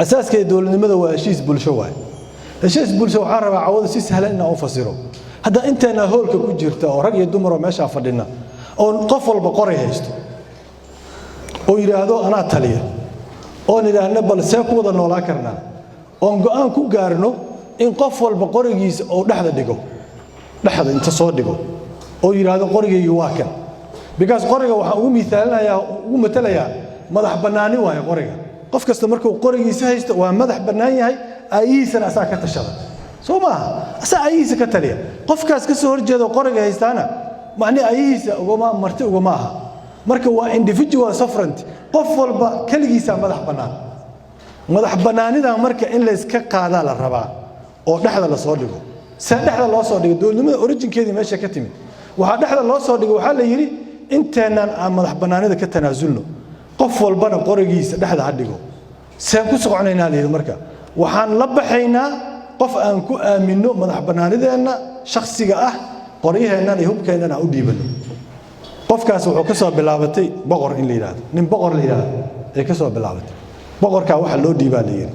أساس كده دول لماذا وأشيس بولشواي أشيس بولشوا عرب عوض سيس هلنا أفسره هذا أنت أنا هولك كجرت أو رجل الدمر وماشى فدنا أو قفل بقرة هيستو أو يرادو أنا تليه أو نرى نبل ساكو ذا نولا كرنا أو نقول كو جارنو إن قفل بقرة جيس أو لحظة دقو لحظة أنت صور دقو أو يرادو قرة يواكن because قرة ومثالنا يا ومثلا يا مدح بناني ويا قرة قف كاستمركوا قرة يسهيست ومدح بناني هاي أيسنا أساكت الشغل سوما أسا أيس كتليه قف كاس كسر جد قرة يستانا معني أيس وما مرت وماها مركوا individual سفرنت قفل كل جيس مدح بناني ده مركا إن لسك قاعدة للربع أو نحن الله صادقه سنحن الله صادقه دول لما أوريجين كذي ماشي كتمي وهذا الله صادقه وحلا يري أنت أنا مدح بناني ده كتنازلنا قفل بنا قرقيس نحن عدقه سنكسر عنينا هذه المركا وحن لبحينا قف أنكو آمنه مدح بناني ده أن شخصي قريه أننا يهب كأننا أودي بنا قف كاس وكسر بلعبتي بقر إن ليلاد من بقر ليلاد يكسر بلعبتي بقر كواحد لو ديباليين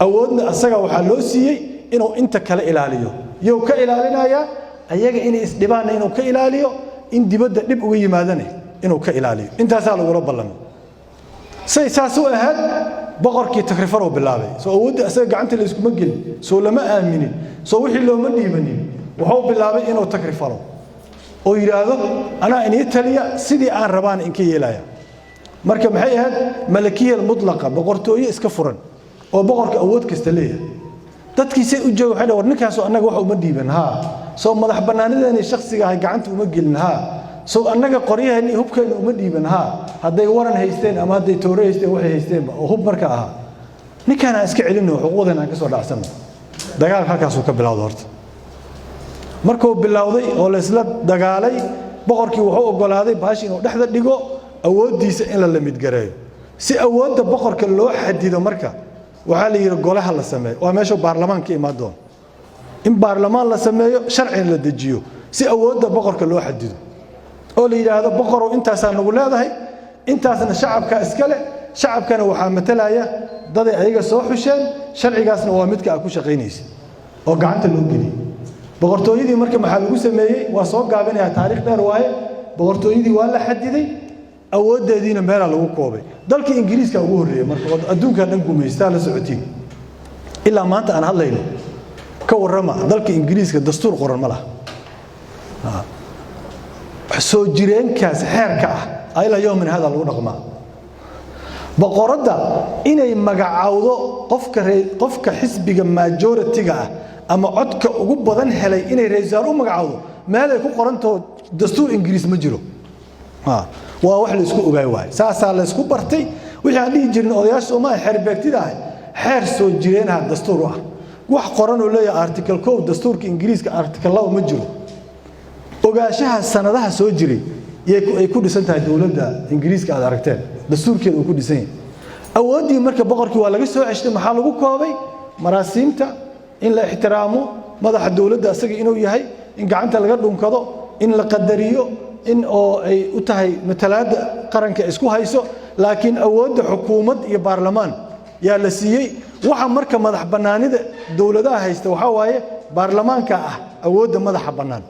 أودنا السجا واحد لو سيء إنه أنت كلا إلاليو يو كإلالينا يا أيجا إني إسدبان إنه كإلاليو إن دبده نبغي ماذني إنه كإلاليو أنت سألوا رب الله سيساسو أهد بقر كي تكرفروا بالله سو أود أسجع أنت اللي اسمه مجل سو لما آمنين سو وحي لو مني مني وهو بالله إنه تكرفروا ويرادو أنا إني تليا سيدي عن ربان إنكي يلايا مركب هاد ملكية المطلقة بقرتوية إسكفرن وبقرك أود كستليه تدكي سي أجوا حدا ورنكاسو أنا جوح ومديبن ها سو مدح بناني ذا الشخص جاي قعنت ومجلن ها سو أنا قريه إني هو كان ومديبن ها هذا يورن هيستين أما هذا توري هيستين وحي هيستين وهو مركها نكان أسكع علمنا وحقوقنا كسر العسل دجال هالكاسو كبل هذورت مركو باللاودي أو الإسلام دجالي بقرك وحقوق قلادي باشين ونحن دقو أود ديس إلا اللي متجري سي أود بقرك اللو حديده مركه وحالي يقولها الله سماه وماشوا برلمان كي دون إن برلمان الله سماه شرعي للدجيو سي أود بقرك اللو حديده أولي هذا بقر وأنت سنقول هذا هي أنت سن الشعب كأسكله شعب كان وحامة لاية ضد أيجا صوحشان شرعي قاسنا وامدك أكو شقينيس وقعنت اللوجني بقرتويدي مركب محل سماه وصوق قابلها تاريخ ده رواية بقرتويدي ولا حديدي أود دينا مالا لو كوبي ذلك إنجليز كأقول لي مركب أدون كان نقوم يستاهل سعودي إلا ما أنت أنا هالليل كور رمى ذلك إنجليز كدستور قرن ملا سو جيرين كاس حركة إلى يوم من هذا الرقم بقرده إني مجعوضه قفك حسب ماجورتي أما عدك وجب بدن حلي إني رجالو مجعوضه ما لا يكون قرنته دستور إنجليز مجرو وواحد يسكو جاي ساعة يسكو برتي وش عندي جيرنا أضياش وما حربكتي ده حرسو جيرين هذا دستور واحد قرنوا لي أرتكل كود دستور كإنجليز كأرتكل الله مجرو وجاشها السنة ده سوجري يكون سنتها الدولة ده إنجليز كهذا أركتين دستور كده يكون سنين أودي مركب بقرك ولا جسوا عشت محل بكوابي مراسمته إن لا احترامه ماذا حد الدولة ده سجى إنه يهي إن قعنت الجردهم كذا إن لقدريه إن أو أي أتهي مثلاد قرن كإسكو هيسو لكن أود حكومة يا برلمان يا لسيء وح مركب ماذا حبناني ده الدولة ده هيست وحواي برلمان كأه أود ماذا حبنان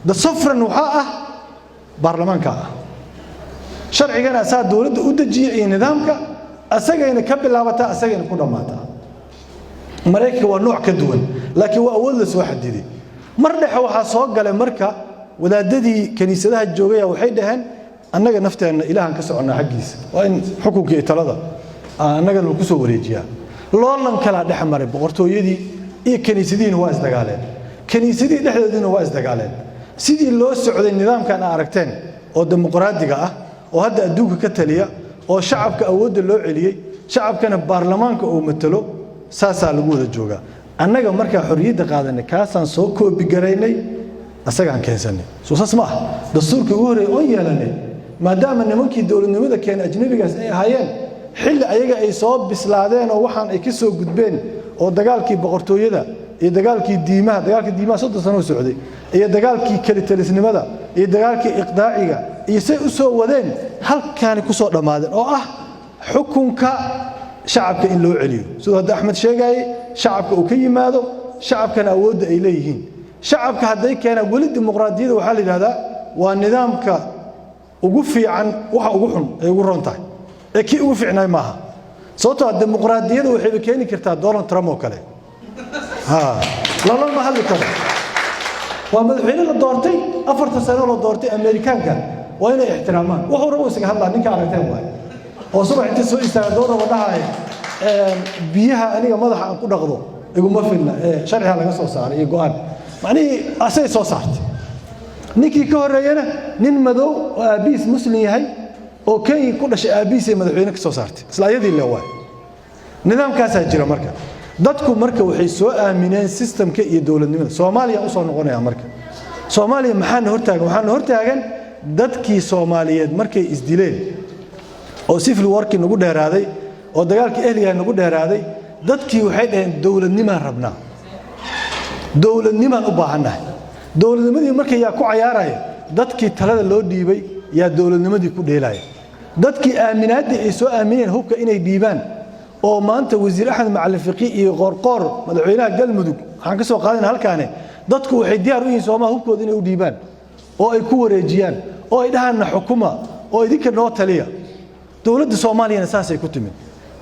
ده صفر نوحاء برلمان كا شرعي كان أساس دولة ودجي نظامك أسجين كبل لابتا أسجين كل ماتا مريك هو نوع كدون لكن هو أول واحد دي مرة حوها صاق على مركا وذا ددي كنيسة ده الجوية وحيدهن أنك نفتح أن إلهن كسرنا حجيس وإن حكوك يتلذ أنك نكسر وريجيا لولا كلا ده حمر بقرتو يدي إيه كنيسة دين هو أصدقائه كنيسة دي ده دين هو أصدقائه سيدي اللو السعودي النظام كان أركتين أو ديمقراطية وهذا أدوك كتلية أو شعب كأود اللو عليه شعب كان برلمان كأو مثله ساسا لجود الجوجا أنا جا مركز حرية قاعدة كاسان سوكو بجريني أسرع عن كنسني سوسا اسمع دستور كوري أوي لني ما دام إن ممكن دول النموذج كان أجنبي جالس هايين حل أيجا إصاب بسلادين أو وحن يكسو جدبين أو دجال كي بقرتو يدا يدجال كي ديما صد سنة سعودي يدجال كي كلت السينما ده يدجال كي إقداعية يسوي ودين هل كان كسر رمادن أو حكم shacabka in loo celiyo sidoo hadda Axmed sheegay shacabka uu ka yimaado shacabkana awoodda ay leeyihiin shacabka haday keenaan wali dimuqraadiyada waxa la yiraahdaa waa nidaamka ugu fiican waxa ugu xun ee ugu roontahay ee kii ugu fiicnay maaha sababtoo dimuqraadiyada waxay keeni kartaa Donald Trump oo kale lama hadli karo waa madaxweyne la doortay 4 sano la doortay Ameerikaanka waa inay ixtiraamaan wuxuu rabo isaga hadlaa ninka aragtay waay oo subaxii soo istaaga dooda wadahay biyaha aniga madaxa aan ku dhaqdo iguma filna sharciga laga soo saaray iyo go'aan macni asay soo saartay ninkii ka horeeyana nin madow oo aabiis muslim yahay oo kay ku dhashay aabiis madaxweyne ka soo saartay isla ayadii la waay nidaamkaas jira marka dadku marka waxay soo aamineen systemka iyo dawladnimada Soomaaliya u soo noqonaya marka Soomaaliya waxaan hortaagan dadkii Soomaaliyeed markay isdileen oo civil war nagu dheeraaday oo dagaalkii ahliga nagu dheeraaday dadkii waxay dhaheen dawladnimada rabnaa dawladnimada u baahanahay dawladnimadii markay yaa ku ciyaaraya dadkii talada loo dhiibay yaa dawladnimadii ku dheelaya dadkii aaminaadii ay soo aamineen hubka inay dhiibaan oo maanta wasiir Axmed Macalin Fiqi iyo qorqor madaxweynaha galmudug waxaan ka soo qaadana halkaane dadku waxay diyaar u yihiin Soomaaliya hubkooda inay u dhiibaan oo ay ku wareejiyaan oo ay dhahaan xukuma oo idinka noo taliya dawladda Soomaaliya saasay ku timid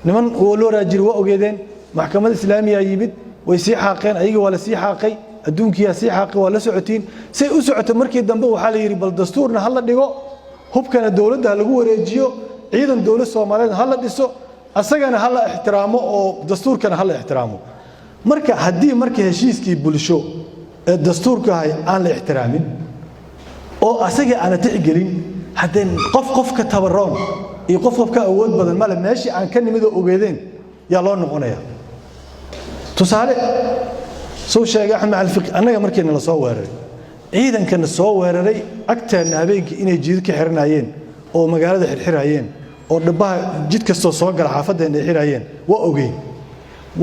niman oo loo raajir waa ogeedeen maxkamadda islaamiga yimid way sii xaqeen ayaga wala sii xaqay adduunkiya sii xaqay wala socotiin say u socoto markii dambe waxa la yiri bal dastuurna hal la dhigo hubkana dawladda lagu wareejiyo ciidan dawlad Soomaaliyeed hal la dhiso asagana hal la ixtiraamo oo dastuurkana hal la ixtiraamo marka hadii markii heshiiskii bulsho ee dastuurka aan la ixtiraamin oo asaga aan tixgelin hadeen qof ka tabaroon iyo qof ka awood badan ma la meeshii aan ka nimid oo ogeedeen yaa loo noqonaya tusaale soo sheegay Axmed Macalin Fiqi anaga markiina la soo weeraray ciidankana soo weeraray agteena habeenkii inay jidad ka xirnaayeen oo magaalada xirxirayeen oo dhabaha jid kasto soo gala xaafadeena ay xirayeen waa ogeey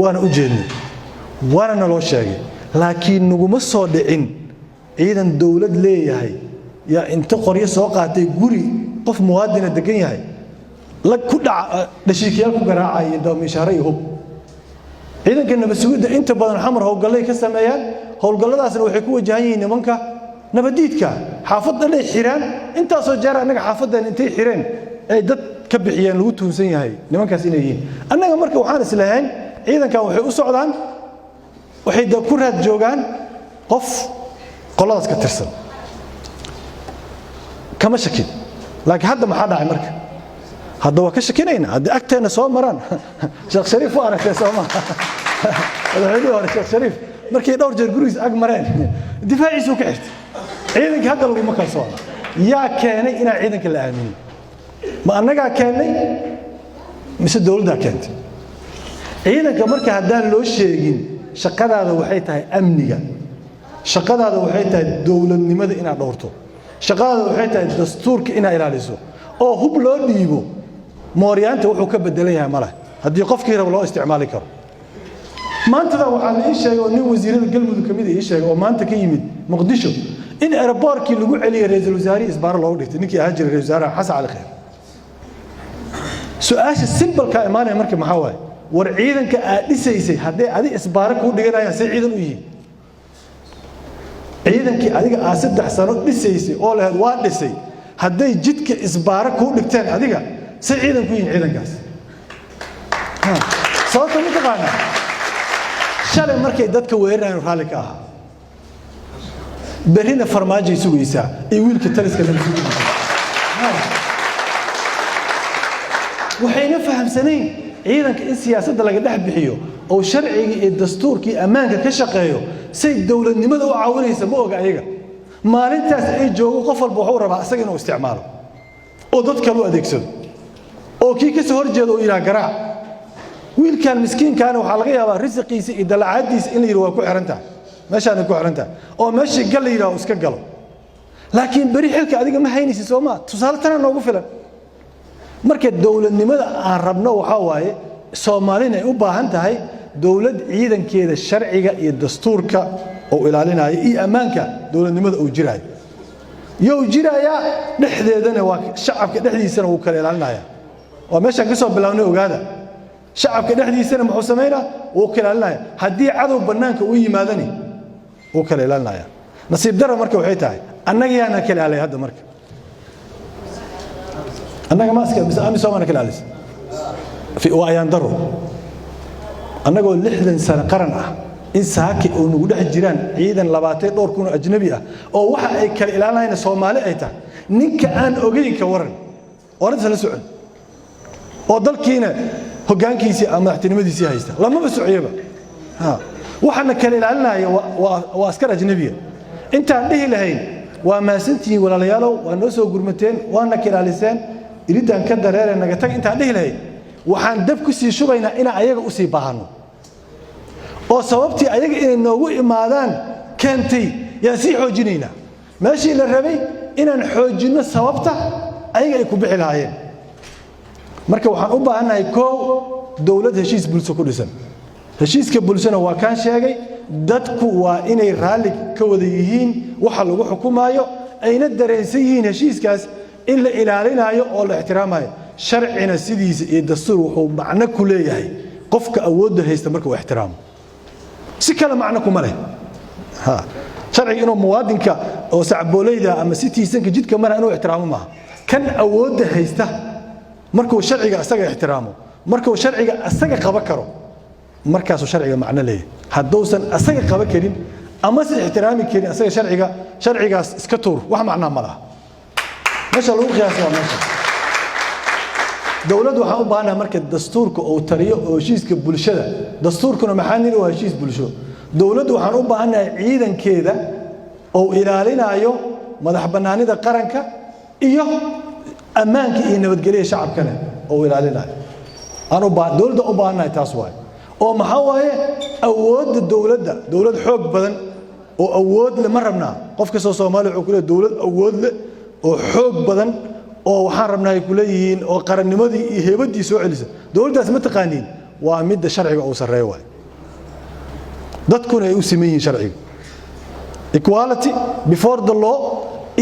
waana u jeednay waana loo sheegay laakiin naguma soo dhicin ciidan dawlad leeyahay yaa inta qoryo soo qaatay guri qof muwaadin degan yahay la ku dhashiikiyaal ku garaacay doomisharay hub ciidanka nabadsuugida inta badan xamar howlgalay ka sameeyaan howlgalladaasna waxay ku wajahan yihiin nimanka nabadiidka xaafadda ay xiraan inta soo jeer anaga xaafaddan intay xireen ay dad ka bixiyeen lagu tuunsan yahay nimankaas inay yihiin anaga marka waxaan islahayn ciidanka waxay u socdaan waxay ku raad joogaan qof qoladaas ka tirsan kama shakin laakiin hadda maxaa dhacay marka hadda waa ka shakinayna hadda agteena soo maraan Sheekh Shariif waa aragtay Soomaaliya wadaxii hore Sheekh Shariif markii dhowr jeer gurigiisa ag mareen difaaciisu ka xirtay ciidanka hadda lagu ma kalsoona yaa keenay in ciidanka la aamino ma anaga keenay mise dawladda keentay ciidanka marka haddaan loo sheegin shaqadaada waxay tahay amniga shaqadaada waxay tahay dawladnimada inaad dhowrto shaqadaada waxay tahay dastuurka inaad ilaaliso oo hub loo dhiibo mooryaanta wuxuu ka bedelan yahay malaha haddii qofkii rabo loo isticmaali karo maanta waxaan ii sheegay oo nin wasiirada galmudug kamid ii sheegay oo maanta ka yimid muqdisho in airportkii lagu celiyay ra'iisul wasaarihi isbaar loogu dhigtay ninkii ahaa jiray ra'iisul wasaaraha Xasan Cali Khayr su'aasha simple ka imaanay markii maxaa waay war ciidanka aad dhisaysay hadday adi isbaar ku dhiganayaan si ciidan u yihiin ciidankii adiga aad 3 sano dhisaysay oo lahayd waa dhisay hadday jidka isbaar ku dhigteen adiga si ciidan ku yihiin ciidankaas sababta ma taqaana shalay markay dadka weerarayaan raali ka ahaa berina farmaajo sugaysa ee wiilka taliska la sugaysa waxayna fahamsaneen ciidanka in siyaasadda laga dhex bixiyo oo sharciga iyo dastuurka iyo amaanka ka shaqeeyo si dawladnimada u caawinaysa ma oga ayaga maalintaas ay joogo qof walba wuxuu rabaa asaga inuu isticmaalo oo dad kale u adeegsado oo kii ka soo horjeedo oo ilaa garaac wiilkan miskiinkaana waxa laga yaabaa risqiisa iyo dalacaadiisa in la yiri waa ku xirantaa meeshaan ku xirantaa oo meeshii gal la yiraahdo iska galo laakiin bari xilka adiga ma haynaysi Soomaa tusaale tan noogu filan marka dawladnimada aan rabno waxa waaye Soomaalina ay u baahan tahay dawlad ciidankeeda sharciga iyo dastuurka oo ilaalinaya iyo amaanka dawladnimada oo jiraya yow jiraya dhexdeedana waa shacabka dhexdiisana uu kala ilaalinaya waa meesha ka soo bilawnay ogaada shacabka dhexdiisana muxuu sameynaa wuu kala ilaalinaya haddii cadow bannaanka u yimaadani wuu kala ilaalinaya nasiib darro marka waxay tahay annaga yaana kala ilaalay hadda marka annaga ma iska mise ami Soomaaliya kala ilaalis fi waayaan darro annagoo 60 sano qaran ah in saaki oo nagu dhex jiraan ciidan 22 kun ajnabi ah oo waxa ay kala ilaalinayna Soomaali ay tahay ninka aan ogeyn ka waran oranta la socon oo dalkiina hoggaankiisa ama madaxtinimadiisa haysta lama basociyaba waxana kala ilaalinaya waa askar ajnabi intaan dhihi lahayn waa maasantii walaalayaalow waa noo soo gurmateen waana kala ilaaliseen iridan ka dareereen naga tag intaan dhihi lahayn waxaan dab ku sii shubaynaa in ayaga u sii baahano oo sababtii ayaga inay noogu imaadaan keentay yaa sii xoojinayna meeshii la rabay inaan xoojino sababta ayaga ay ku bixi lahaayeen marka waxaan u baahanahay koow dawlad heshiis bulsho ku dhisan heshiiska bulshana waa kaan sheegay dadku waa inay raali ka wada yihiin waxa lagu xukumayo ayna dareensan yihiin heshiiskaas in la ilaalinayo oo la ixtiraamayo sharcina sidiisa iyo dastuur wuxuu macno ku leeyahay qofka awoodda haysta marka uu ixtiraamo si kale macno kuma leh sharciga inuu muwaadinka oo sacboolayda ama citizenka jidka mara inuu ixtiraamo maaha kan awoodda haysta markuu sharciga asaga ixtiraamo markuu sharciga asaga qaba karo markaasuu sharciga macno leeyahay haddousan asaga qaba karin ama si ixtiraami karin asaga sharcigaas iska tuur wax macnaa ma laha meesha lagu qiyaas waa meesha dawladdu waxaan u baahanahay marka dastuurka oo tariyo oo heshiiska bulshada dastuurkuna maxaa niri waa heshiis bulsho dawladdu waxaan u baahanahay ciidankeeda oo ilaalinayo madax bannaanida qaranka iyo ammaanka iyo nabadgelyada shacabkana oo ilaalinayo dawladda u baahanahay taas waay oo maxaa waaye awoodda dawlad xoog badan oo awood leh ma rabnaa qof kastoo Soomaali wuxuu ku leeyahay dawlad awood leh oo xoog badan oo waxaan rabnaa ay ku leeyihiin oo qarannimadii iyo heebadii soo celisa dawladdaas ma taqaaniin waa midda sharciga uu sareeyo waay dadkuna ay u sameeyeen sharciga equality before the law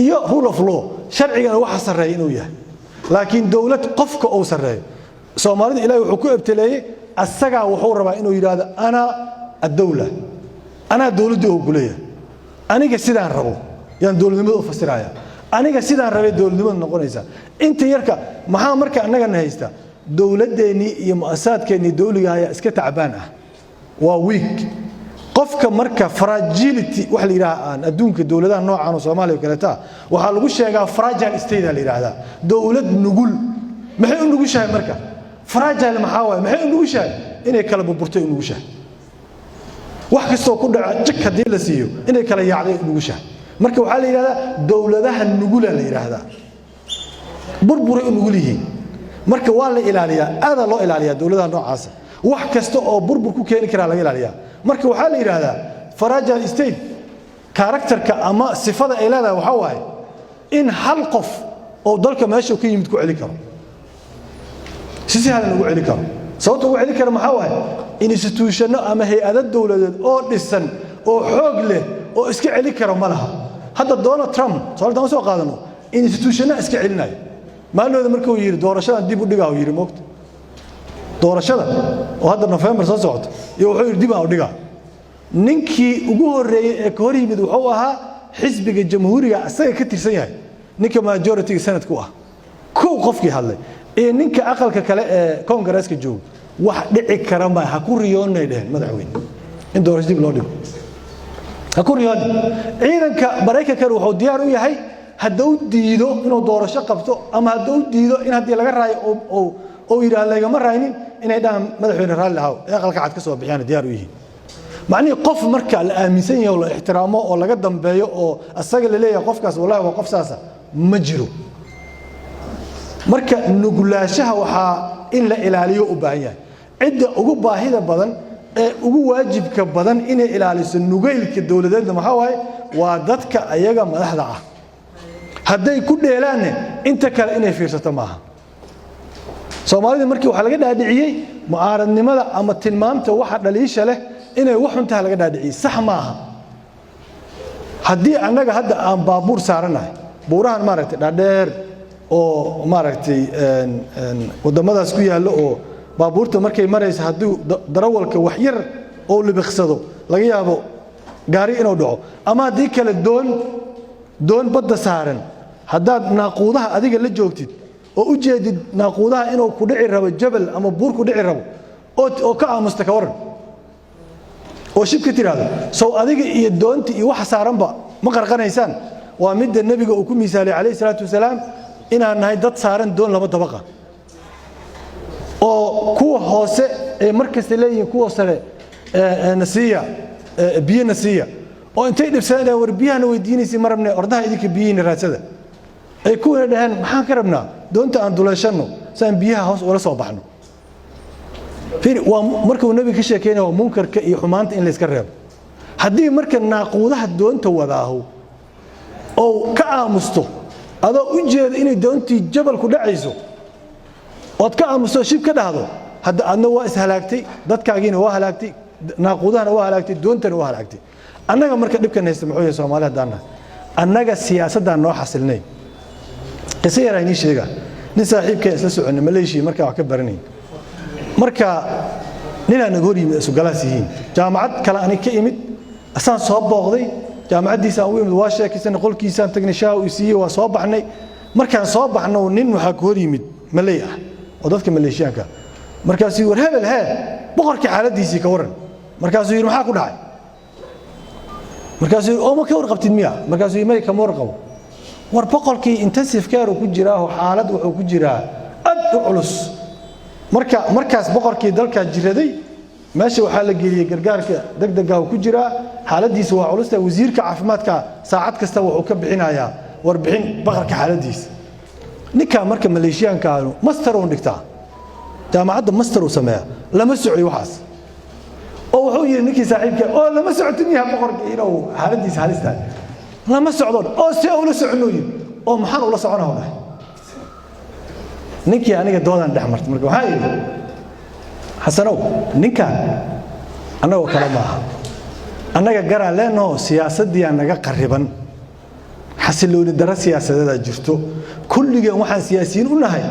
iyo rule of law sharcigana waxa sareeyo inuu yahay laakiin dawlad qofka uu sareeyo Soomaalida Ilaahay wuxuu ku ibtileeyay asaga wuxuu rabaa inuu yiraahdo ana ad-dawla ana dawladdu oo guleeya aniga sidaan rabo yaan dawladnimada u fasiraya aniga sidaan rabay dawladnimada noqonaysa inta yarka maxaa marka annagana haysta dawladeeni iyo mu'assasaadkeeni dawliga ayaa iska tacbaan ah waa weak qofka marka fragility wax la yiraahdo adduunka dawladaha noocan oo Soomaaliya kale taa waxa lagu sheegaa fragile state la yiraahdo dawlad nugul maxay u nugushahay marka fragile maxaa waay maxay u nugushahay inay kala burburtay u nugushahay wax kastoo ku dhaca jik hadii la siiyo inay kala yaacday u nugushahay marka waxa la yiraahdaa dawladaha nugul la yiraahdaa burburay u nugul yihiin marka waa la ilaaliyaa aad loo ilaaliyaa dawladaha noocaas wax kasta oo burbur ku keeni kara laga ilaaliyaa marka waxa la yiraahdaa fragile state characterka ama sifada ay leedahay waxa waaye in hal qof oo dalka meesha ka yimid ku celi karo si sahlan ugu celi karo sababta ugu celi karo maxaa waaye institution ama hay'ado dawladeed oo dhisan oo xoog leh oo iska celi karo ma laha hadda Donald Trump sababta soo qaadano institution iska celinayo maalooda markuu yiri doorashada dib u dhigaa yiri moogta doorashada oo hadda November soo socota iyo wuxuu yiri dib u dhigaa ninkii ugu horeeyay ee ka hor yimid wuxuu ahaa xisbiga jamhuuriga asaga ka tirsan yahay ninka majority sanadku ah koow qofkii hadlay ee ninka aqalka kale ee Congress-ka jooga wax dhici kara ma ha ku riyoonay dheen madaxweyne in doorasho dib loo dhigo ha ku riyoon ciidanka Mareykanka wuxuu diyaar u yahay hadduu diido inuu doorasho qabto ama hadduu diido in hadii laga raayo oo yiraahdo lagama raaynin inay dhahan madaxweyne raali lahaw ee aqalka cad ka soo bixiyaan diyaar u yihiin macnaheedu qof marka la aaminsan yahay oo la ixtiraamo oo laga dambeeyo oo asaga la leeyahay qofkaas wallahi waa qof saasa ma jiro marka nugulaashaha waxa in la ilaaliyo u baahan yahay cidda ugu baahida badan ee ugu waajibka badan inay ilaaliso nugeylka dawladeedna maxaa waaye waa dadka ayaga madaxda ah hadday ku dheelaan inta kale inay fiirsato maaha Soomaalida markii waxa laga dhaadhiciyay mu'aaradnimada ama tilmaamta waxa dhaliisha leh inay wax xunta laga dhaadhiciyay sax maaha haddii annaga hadda aan baabuur saaranahay buurahan maaragtay dhaadheer oo maaragtay wadamadaas ku yaalo baabuurta markay maraysa hadduu darawalka wax yar oo libiqsado laga yaabo gaari inuu dhaco ama haddii kale doon badda saaran haddaad naaquudaha adiga la joogtid oo u jeedid naaquudaha inuu ku dhici rabo jabal ama buur ku dhici rabo oo ka aamusta ka waran oo shib ka tiraahdo soo adiga iyo doonta iyo wax saaranba ma qarqanaysaan waa midda nabiga uu ku misaalay calayhi salaatu wasalaam inaan nahay dad saaran doon laba dabaqa oo kuwa hoose ee markasta leeyihiin kuwa sare nasiya biyo nasiya oo intay dhibsadeen war biyahana weydiinaysi marabne ordaha idinka biyihina raadsada ay kuwana dhaheen maxaan ka rabnaa doonta aan duleeshanno saan biyaha hoos ula soo baxno waa markuu nabiga ka sheekeynaya munkarka iyo xumaanta in la iska reebo haddii marka naaquudaha doonta wadaaho oo ka aamusto adoo u jeeda inay doontii jabal ku dhacayso ood ka aamusto shib ka dhahdo hadda adna waa ishalaagtay dadkaagiina waa halaagtay naaquudahana waa halaagtay doontana waa halaagtay annaga marka dhibkan haysta muxuu yahay Soomaaliya hadana annaga siyaasadda noo xasilnay qisa yar ayni sheega nin saaxiibkay isla soconay Malaysia marka wax ka baranay marka nina naga hor yimid isugalaas yihiin jaamacad kale ani ka imid asaan soo booqday jaamacadiisa aan u imid waa sheekaysan qolkiisaan tagnay shaaw isiiyay waa soo baxnay markaan soo baxno nin waxa ka hor yimid Malay ah oo dadka Maleeshiyaanka markaas uu war hebel boqorkii xaaladiisii ka waran markaas uu yiri maxaa ku dhacay markaas uu ma ka warqabtid miya markaas uu may ka warqabo war boqorkii intensive care ku jira oo xaalad wuxuu ku jiraa aad u culus markaas boqorkii dalka jiraday meesha waxa la geeyay gargaarka degdega ku jira xaaladiisa waa culus wasiirka caafimaadka saacad kasta wuxuu ka bixinayaa warbixin boqorka xaaladiisa ninka marka Maleeshiyaanka aanu master oo dhigtaa jaamacadda master oo sameeya lama socday waxaas oo wuxuu yiri ninkii saaxiibka oo lama socodin yahay boqorka inuu xaaladiisa halista lama socdo oo si uu la soconayo oo maxaan ula soconaa ninkii aniga doodan dhaxmartay marka waxa yiri xasanow ninka anagu kala maaha anaga garan leeno siyaasadii anaga qariban xasilooni dara siyaasadda jirto kulliga waxaan siyaasiyiin u nahay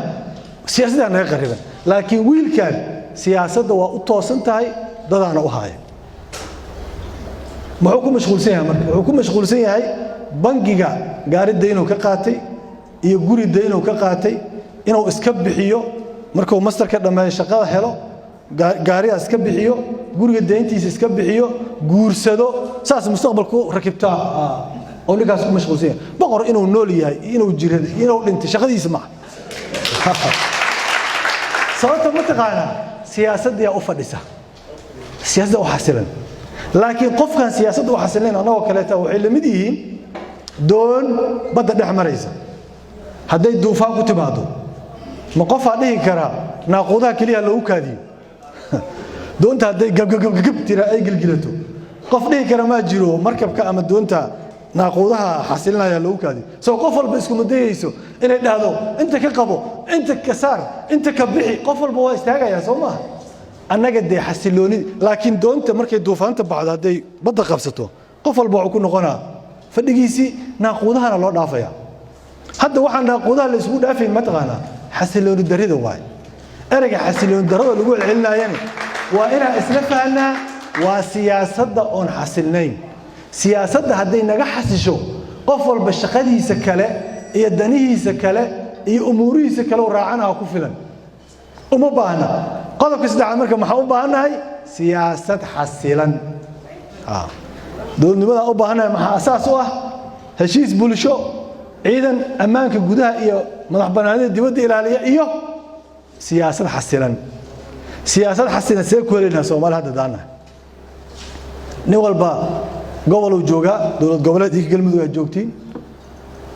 siyaasadda anaga qariban laakiin wiilkan siyaasadda waa u toosan tahay dadana u haaya wuxuu ku mashquulsan yahay marka wuxuu ku mashquulsan yahay bangiga gaari deyno ka qaatay iyo guri deyno ka qaatay inuu iska bixiyo markuu masterka dhameeyo shaqada helo gaariga iska bixiyo guriga deyntiisa iska bixiyo guursado saas mustaqbalku rakibtaa oo ninkaas ku mashquulsan yahay boqor inuu nool yahay inuu jirado inuu dhinto shaqadiisa ma sababta ma taqaana siyaasadda u fadhisa siyaasadda u xasilan laakiin qofkan siyaasadda u xasilan anagoo kaleeta waxay la mid yihiin doon badda dhex maraysa hadday duufaan ku timaado ma qof aan dhihi karaa naaquudaha kaliya loo kaadiyo doonta hadday gab tira ay gilgilato qof dhihi kara ma jiro markabka ama doonta naaquudaha xasilinaya loo kaadiyo soo qof walba isku madayayso inay dhahdo inta ka qabo inta ka saar inta ka bixi qof walba waa istaagaya soo ma annaga de xasilooni laakiin doonta markay duufaanta baxdo hadday badda qabsato qof walba wuxuu ku noqonaa fadhigiisi naaquudahana loo dhaafaya hadda waxaan naaquudaha la isku dhaafin ma taqaana xasilooni darida waay erayga xasilooni darada lagu celcelinayana waa inaan isla fahnaa waa siyaasadda oon xasilnayn siyaasadda hadday naga xasisho qof walba shaqadiisa kale iyo danihiisa kale iyo umuurihiisa kale raacanaha ku filan uma baahna qodobka saddexaad marka maxaa u baahanahay siyaasad xasilan dowladnimada u baahanahay maxaa asaas u ah heshiis bulsho ciidan ammaanka gudaha iyo madax banaanida dibadda ilaaliya iyo siyaasad xasilan see ku helaynaa Soomaaliya hadda daana nin walba gobol uu jooga dowlad goboleed iyo galmudug ay joogtiin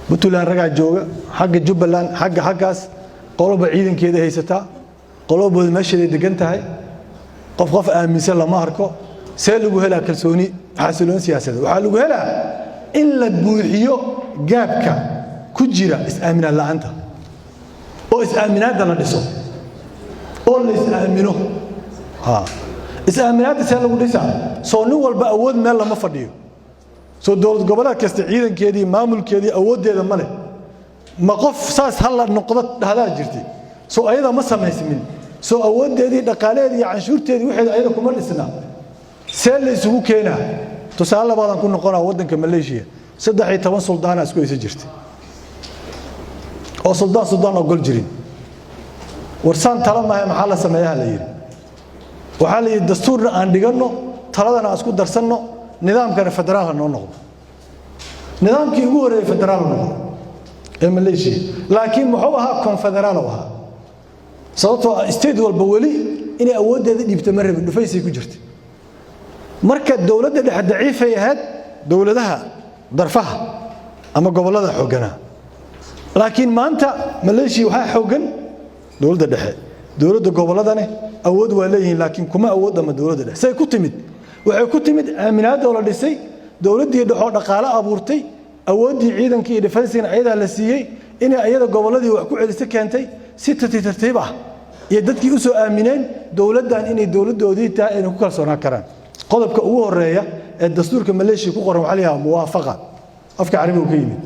Puntland raga jooga xagga Jubbaland xaggaas qoloba ciidankeeda haysata qoloba meesheeda degan tahay qof aaminsan lama arko see lagu helaa kalsooni xasiloon siyaasadeed waxa lagu helaa in la buuxiyo gaabka ku jira is-aaminaan la'aanta oo is-aaminaadda la dhiso oo la is-aamino is-aaminaadda see lagu dhisaa soo nin walba awood meel lama fadhiyo soo dowlad goboleed kasta ciidankeedii maamulkeedii awooddeeda ma leh ma qof saas hal la noqdo dhahdaa jirtay soo ayada ma samaysmin soo awoodeedii dhaqaaleedii canshuurteedii wixii ayada kuma dhisna seel la isugu keenaa tusaale badan ku noqonaa wadanka Malaysia 13 suldaan isku haysa jirtay oo suldaan ogol jirin warsan tala maxaa la sameeyaa la yiri waxa la yiri dastuurna aan dhigano taladana isku darsanno nidaamka federaalka noo noqdo nidaamkii ugu horeeyay federaal noqdo ee Malaysia laakiin wuxuu ahaa confederaal ahaa sababtoo state walba wali inay awoodeeda dhibto maraba dhufaysay ku jirtay marka dawladda dhexe daciif ay ahayd dawladaha darfaha ama gobolada xoogana laakiin maanta Malaysia waxa xoogan dawladda dhexe dawladda goboladana awood waa leeyihiin laakiin kuma awood ama dawladda dhexe say ku timid waxay ku timid aaminaad oo la dhisay dawladdii dhexe dhaqaale abuurtay awoodii ciidankii iyo defensiga ayada la siiyay inay ayada goboladii wax ku celisay keentay si tartiib ah iyo dadkii u soo aamineen dawladdan inay dawladoodii taa ay ku kalsoonaan karaan qodobka ugu horeeya ee dastuurka Malaysia ku qoran waxa la yiraahdaa muwaafaqa afka carabiga ka yimid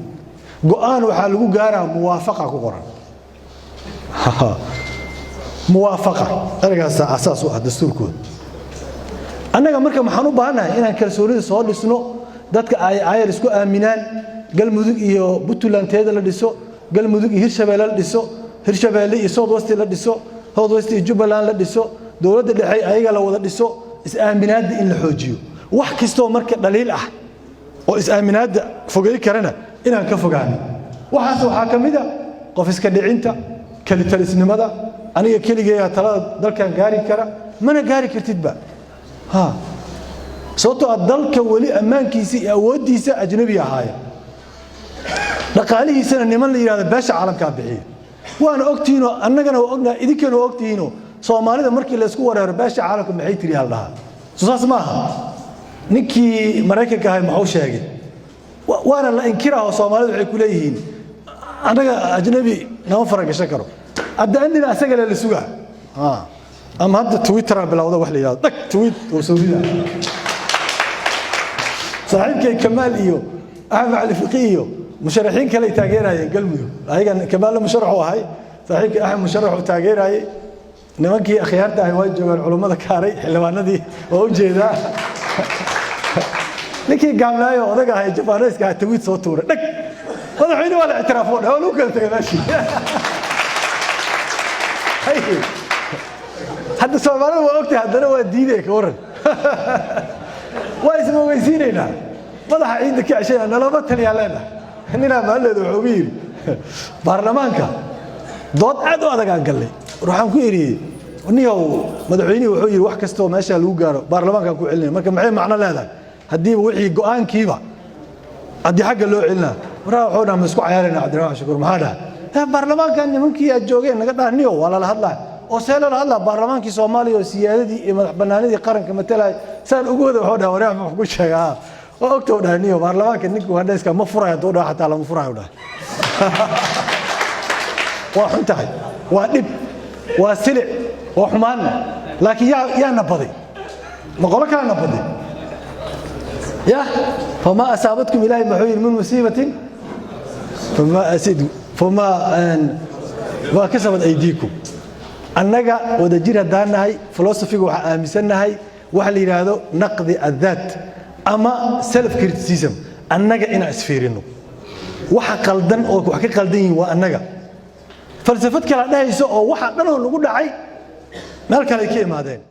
go'aan waxa lagu gaaraa muwaafaqa ku qoran muwaafaqa ergaas asaas u ah dastuurkooda annaga marka maxaan u baahanahay inaan kalsoonida soo dhisno dadka ay isku aaminaan galmudug iyo Puntland la dhiso galmudug iyo Hirshabeelle la dhiso Hirshabeelle iyo South West la dhiso South West iyo Jubaland la dhiso dawladda dhexe ayaga la wada dhiso is aaminaada in la xoojiyo wax kasto marka dhaliil ah oo is aaminaada fogay karana inaan ka fogaano waxaas waxa kamid ah qof iska dhicinta kali talisnimada aniga kaligeeya talada dalkan gaari kara mana gaari kartid ba ha sababtoo dalka wali ammaankiisa iyo awoodiisa ajnabi ahaaya dhaqaalihiisana niman la yiraahdo beesha caalamka bixiyo waana ogtiino annagana ogna idinkana ogtiino Soomaalida markii la isku wareero beesha caalamka maxay tiri hal dhaha suusaas ma aha ninkii Mareykanka ahay maxuu sheegay waana la inkirayo Soomaalida waxay ku leeyihiin anaga ajnabi noo faragashan karo addaanina asaga la sugaa ama hadda Twitter bilowda wax la yiraahdo dhag tweet oo Soomaaliya صاحبك كمال إيو أحمد علي فقيه مشرحين كلا يتاجرها قلبي هاي كمال مشرح وهاي صاحبك أحمد مشرح وتاجر هاي نمكي أخيارته هاي واجب العلماء ذكاري حلوان ذي ووجه ذا لكن قام لا يو ذا هاي جباريس قاعد تويت صوتورة لك هذا حين ولا اعترافون هو لو قلت ماشي هاي هذا سؤال وقتي هذا هو دينك ورن واسمه ويسيرنا مدح عندك عشان انا لا بطل يا لنا اننا ما له حبيب برلمانك dood aad u adag aan galay waxaan ku yiri niyow madaxweynaha wuxuu yiri wax kasto meesha lagu gaaro baarlamaanka ku celinay marka maxay macna leedahay hadii wixii go'aankiiba hadii xagga loo celinaa waraa wuxuu dhahay isku cayaarina Cabdiraxmaan Shukur maxaa dhahay baarlamaanka nimankii ay joogeen naga dhaaniyo wala la hadlaa oo seelo la hadlaa baarlamaankii Soomaaliya oo siyaadadii iyo madaxbanaanidii qaranka matalay saan ugu wada wuxuu dhahay waraa wax ku sheegaa oo ogtoo dhaaniyo baarlamaanka ninku hadayska ma furayo doo dhahay xataa lama furayo dhahay وحنتهي ودب وسلع وحمان لكن يا نبضي ما قولك أنا نبضي يا فما أصابتكم إلهي محيي من مصيبة فما كسبت أيديكم النجا ودجير دارنا هاي فلسفي وحامسنا هاي وحلي هذا نقد الذات أما سلف كريتيسم النجا إن أسفيرينه وحقلدن أو وحقلدين والنجا فلسفة كلا ده يسوع واحد منهم نقول دعي مالك على كي مادين